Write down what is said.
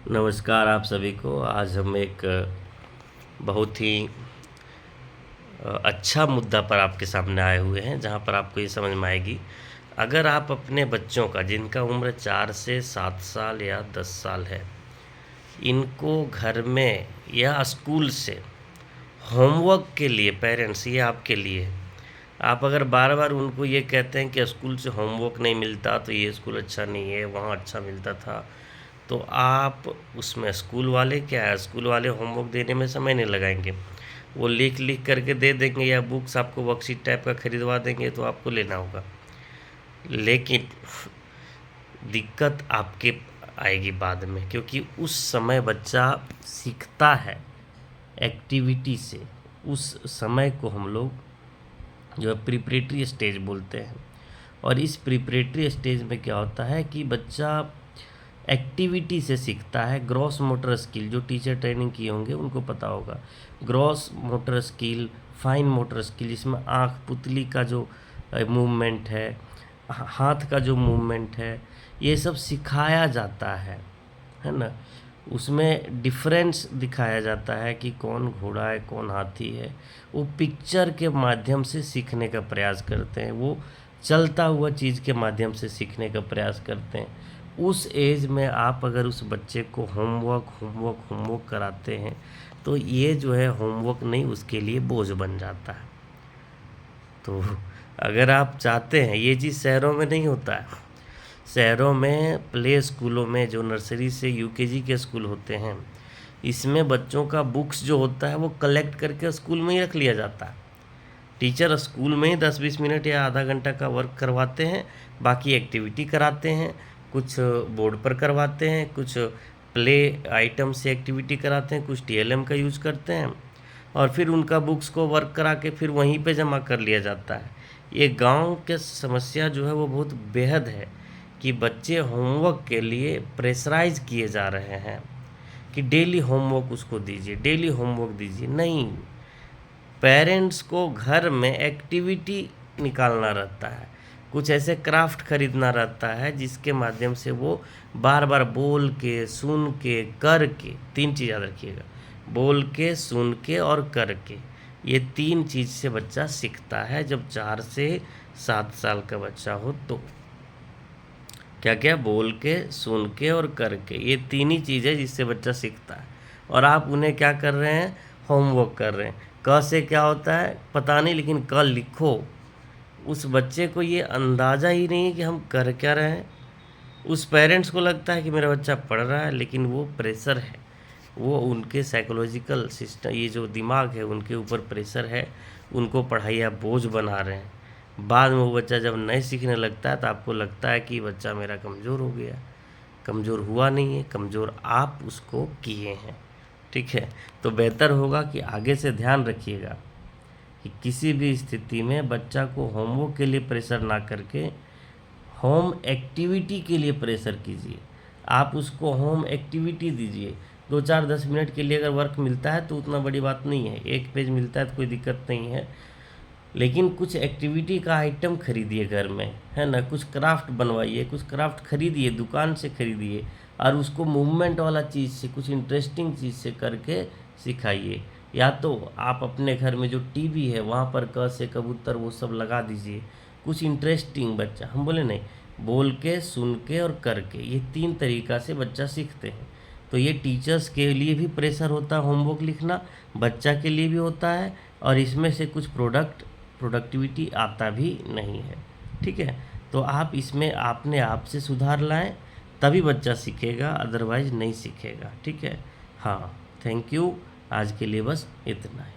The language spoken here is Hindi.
नमस्कार आप सभी को। आज हम एक बहुत ही अच्छा मुद्दा पर आपके सामने आए हुए हैं, जहां पर आपको ये समझ में आएगी। अगर आप अपने बच्चों का, जिनका उम्र 4 से 7 साल या 10 साल है, इनको घर में या स्कूल से होमवर्क के लिए, पेरेंट्स ये आपके लिए, आप अगर बार बार उनको ये कहते हैं कि स्कूल से होमवर्क नहीं मिलता तो ये स्कूल अच्छा नहीं है, वहाँ अच्छा मिलता था, तो आप उसमें स्कूल वाले क्या है, स्कूल वाले होमवर्क देने में समय नहीं लगाएंगे। वो लिख लिख करके दे देंगे या बुक्स आपको वर्कशीट टाइप का खरीदवा देंगे तो आपको लेना होगा। लेकिन दिक्कत आपके आएगी बाद में, क्योंकि उस समय बच्चा सीखता है एक्टिविटी से। उस समय को हम लोग जो है प्रिपरेटरी स्टेज बोलते हैं। और इस प्रिपरेटरी स्टेज में क्या होता है कि बच्चा एक्टिविटी से सीखता है। ग्रॉस मोटर स्किल, जो टीचर ट्रेनिंग किए होंगे उनको पता होगा, gross motor skill, fine motor skill, जिसमें आँख, पुतली का जो मूवमेंट है, हाथ का जो मूवमेंट है, ये सब सिखाया जाता है ना। उसमें डिफरेंस दिखाया जाता है कि कौन घोड़ा है, कौन हाथी है। वो पिक्चर के माध्यम से सीखने का प्रयास करते हैं, वो चलता हुआ चीज़ के माध्यम से सीखने का प्रयास करते हैं। उस एज में आप अगर उस बच्चे को होमवर्क कराते हैं तो ये जो है होमवर्क नहीं, उसके लिए बोझ बन जाता है। तो अगर आप चाहते हैं, ये चीज़ शहरों में नहीं होता है। शहरों में प्ले स्कूलों में, जो नर्सरी से यूकेजी के स्कूल होते हैं, इसमें बच्चों का बुक्स जो होता है वो कलेक्ट करके स्कूल में ही रख लिया जाता है। टीचर स्कूल में ही 10-20 मिनट या आधा घंटा का वर्क करवाते हैं, बाकी एक्टिविटी कराते हैं, कुछ बोर्ड पर करवाते हैं, कुछ प्ले आइटम से एक्टिविटी कराते हैं, कुछ टीएलएम का यूज़ करते हैं, और फिर उनका बुक्स को वर्क करा के फिर वहीं पे जमा कर लिया जाता है। ये गांव के समस्या जो है वो बहुत बेहद है कि बच्चे होमवर्क के लिए प्रेशराइज किए जा रहे हैं कि डेली होमवर्क उसको दीजिए, डेली होमवर्क दीजिए। नहीं, पेरेंट्स को घर में एक्टिविटी निकालना रहता है, कुछ ऐसे क्राफ्ट खरीदना रहता है जिसके माध्यम से वो बार बार बोल के, सुन के, कर के, 3 चीज़ याद रखिएगा, बोल के, सुन के और कर के, ये 3 चीज़ से बच्चा सीखता है। जब 4 से 7 साल का बच्चा हो तो क्या क्या, बोल के, सुन के और करके, ये 3 ही चीज़ है जिससे बच्चा सीखता है। और आप उन्हें क्या कर रहे हैं, होमवर्क कर रहे हैं। क से क्या होता है पता नहीं, लेकिन क लिखो। उस बच्चे को ये अंदाज़ा ही नहीं है कि हम कर क्या रहे हैं। उस पेरेंट्स को लगता है कि मेरा बच्चा पढ़ रहा है, लेकिन वो प्रेशर है, वो उनके साइकोलॉजिकल सिस्टम, ये जो दिमाग है उनके ऊपर प्रेशर है, उनको पढ़ाई या बोझ बना रहे हैं। बाद में वो बच्चा जब नहीं सीखने लगता है तो आपको लगता है कि बच्चा मेरा कमज़ोर हो गया। कमज़ोर हुआ नहीं है, कमज़ोर आप उसको किए हैं। ठीक है, तो बेहतर होगा कि आगे से ध्यान रखिएगा कि किसी भी स्थिति में बच्चा को होमवर्क के लिए प्रेशर ना करके होम एक्टिविटी के लिए प्रेशर कीजिए। आप उसको होम एक्टिविटी दीजिए। 2-4-10 मिनट के लिए अगर वर्क मिलता है तो उतना बड़ी बात नहीं है, 1 पेज मिलता है तो कोई दिक्कत नहीं है। लेकिन कुछ एक्टिविटी का आइटम खरीदिए घर में, है ना, कुछ क्राफ्ट बनवाइए, कुछ क्राफ्ट खरीदिए, दुकान से खरीदिए, और उसको मूवमेंट वाला चीज़ से, कुछ इंटरेस्टिंग चीज़ से करके सिखाइए। या तो आप अपने घर में जो टीवी है वहाँ पर क से कबूतर वो सब लगा दीजिए, कुछ इंटरेस्टिंग। बच्चा, हम बोले नहीं, बोल के, सुन के और करके, ये 3 तरीका से बच्चा सीखते हैं। तो ये टीचर्स के लिए भी प्रेशर होता है होमवर्क लिखना, बच्चा के लिए भी होता है, और इसमें से कुछ प्रोडक्टिविटी आता भी नहीं है। ठीक है, तो आप इसमें अपने आप से सुधार लाएं, तभी बच्चा सीखेगा, अदरवाइज नहीं सीखेगा। ठीक है, हाँ, थैंक यू। आज के लिए बस इतना ही।